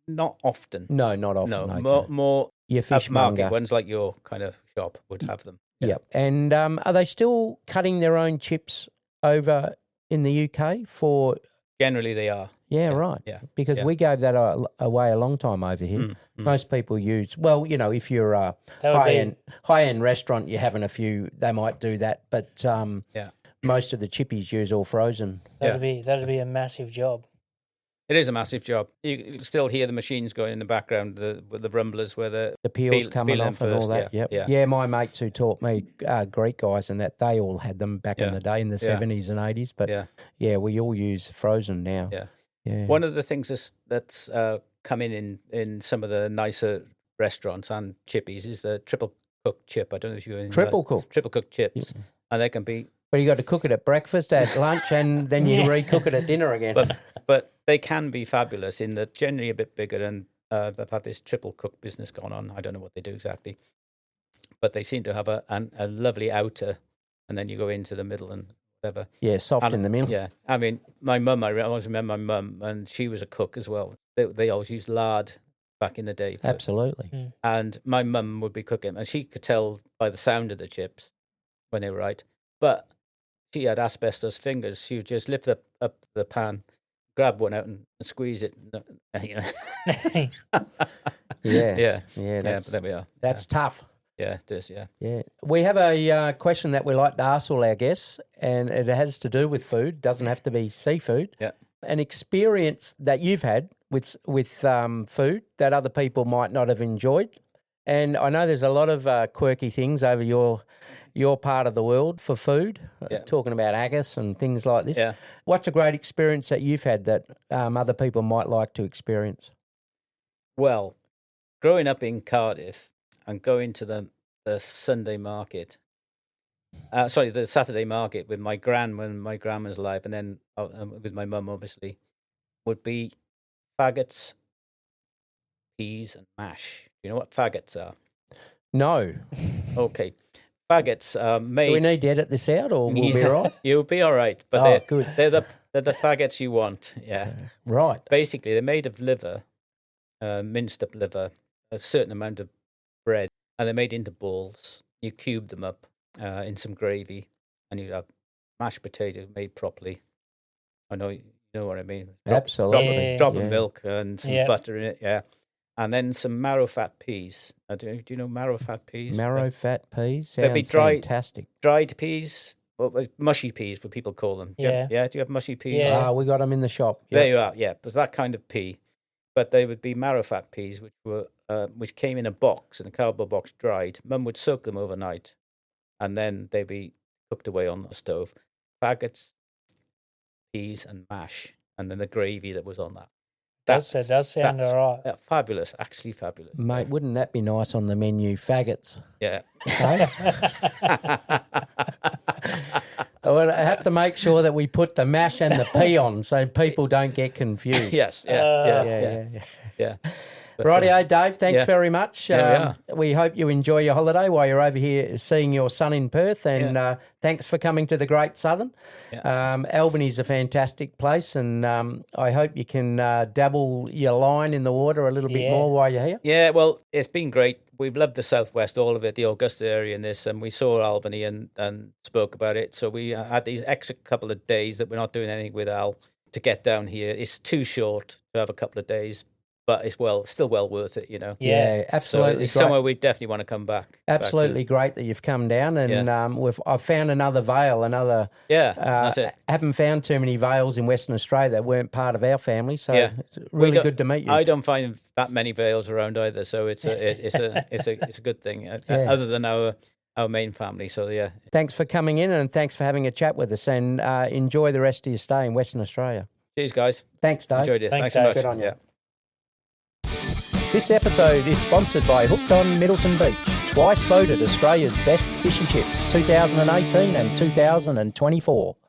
Not often. No, not often. No, okay. more Your upmarket fishmonger. ones like your kind of shop would have them. Yep. And are they still cutting their own chips over in the UK for... Generally they are. Yeah, right. Yeah. Because yeah. we gave that away a long time over here. Most people use, well, if you're a high-end restaurant, you're having a few, they might do that. But most of the chippies use all frozen. That'd be a massive job. It is a massive job. You still hear the machines going in the background, with the rumblers where the peels coming off and all that. Yeah, Yep. Yeah, my mates who taught me Greek guys and that, they all had them back in the day in the 70s and 80s. But we all use frozen now. Yeah. Yeah. One of the things that's coming in some of the nicer restaurants and chippies is the triple cooked chip. I don't know if you're in Triple cooked chips, and they can be. But you got to cook it at breakfast, at lunch, and then you recook it at dinner again. But they can be fabulous in that generally a bit bigger, and they've had this triple cook business going on. I don't know what they do exactly, but they seem to have a lovely outer, and then you go into the middle and whatever. Yeah, soft in the middle. Yeah, I mean, my mum, I always remember my mum, and she was a cook as well. They always used lard back in the day. Absolutely. And my mum would be cooking, and she could tell by the sound of the chips when they were right. But she had asbestos fingers. She would just lift up the pan, grab one out and squeeze it. Yeah. But there we are. That's tough. Yeah, it is, yeah. Yeah. We have a question that we like to ask all our guests, and it has to do with food. Doesn't have to be seafood. Yeah. An experience that you've had with food that other people might not have enjoyed. And I know there's a lot of quirky things over your part of the world for food, talking about haggis and things like this. Yeah. What's a great experience that you've had that other people might like to experience? Well, growing up in Cardiff, and going to the Sunday market. The Saturday market with my gran when my gran was alive, and then with my mum, obviously, would be faggots, peas, and mash. You know what faggots are? No. Okay. Faggots are made. Do we need to edit this out, or we'll be all right? You'll be all right. But good. They're the faggots you want. Yeah. Right. Basically, they're made of liver, minced up liver, a certain amount of bread, and they're made into balls. You cube them up in some gravy, and you have mashed potato made properly. I know you know what I mean. Absolutely. Drop of milk and some butter in it. Yeah. And then some marrow fat peas. Do you know marrow fat peas? Marrow fat peas They'd be sounds fantastic. Dried peas, mushy peas, what people call them. Yeah. Yeah. Do you have mushy peas? Yeah. We got them in the shop. Yep. There you are. Yeah, it was that kind of pea, but they would be marrow fat peas, which came in a box, in a cardboard box, dried. Mum would soak them overnight, and then they'd be cooked away on the stove. Faggots, peas, and mash, and then the gravy that was on that. Does sound all right. Fabulous, actually fabulous. Mate, wouldn't that be nice on the menu? Faggots. Yeah. I have to make sure that we put the mash and the pea on so people don't get confused. Yes. Yeah. But, Rightio, Dave, thanks very much. We hope you enjoy your holiday while you're over here seeing your son in Perth, and thanks for coming to the Great Southern. Yeah. Albany's a fantastic place, and I hope you can dabble your line in the water a little bit more while you're here. Yeah, well, it's been great. We've loved the Southwest, all of it, the Augusta area and this, and we saw Albany and spoke about it. So we had these extra couple of days that we're not doing anything with Al to get down here. It's too short to have a couple of days, but it's still well worth it, you know. Yeah, absolutely. So it's somewhere we definitely want to come back. Absolutely great that you've come down, and I've found another vale, that's it. Haven't found too many vales in Western Australia that weren't part of our family, so it's really good to meet you. I don't find that many vales around either, so it's a good thing. Other than our main family, so yeah. Thanks for coming in, and thanks for having a chat with us, and enjoy the rest of your stay in Western Australia. Cheers, guys. Thanks, Dave. Enjoyed it. Thanks Dave. so much. Good on you. This episode is sponsored by Hooked on Middleton Beach, twice voted Australia's best fish and chips, 2018 and 2024.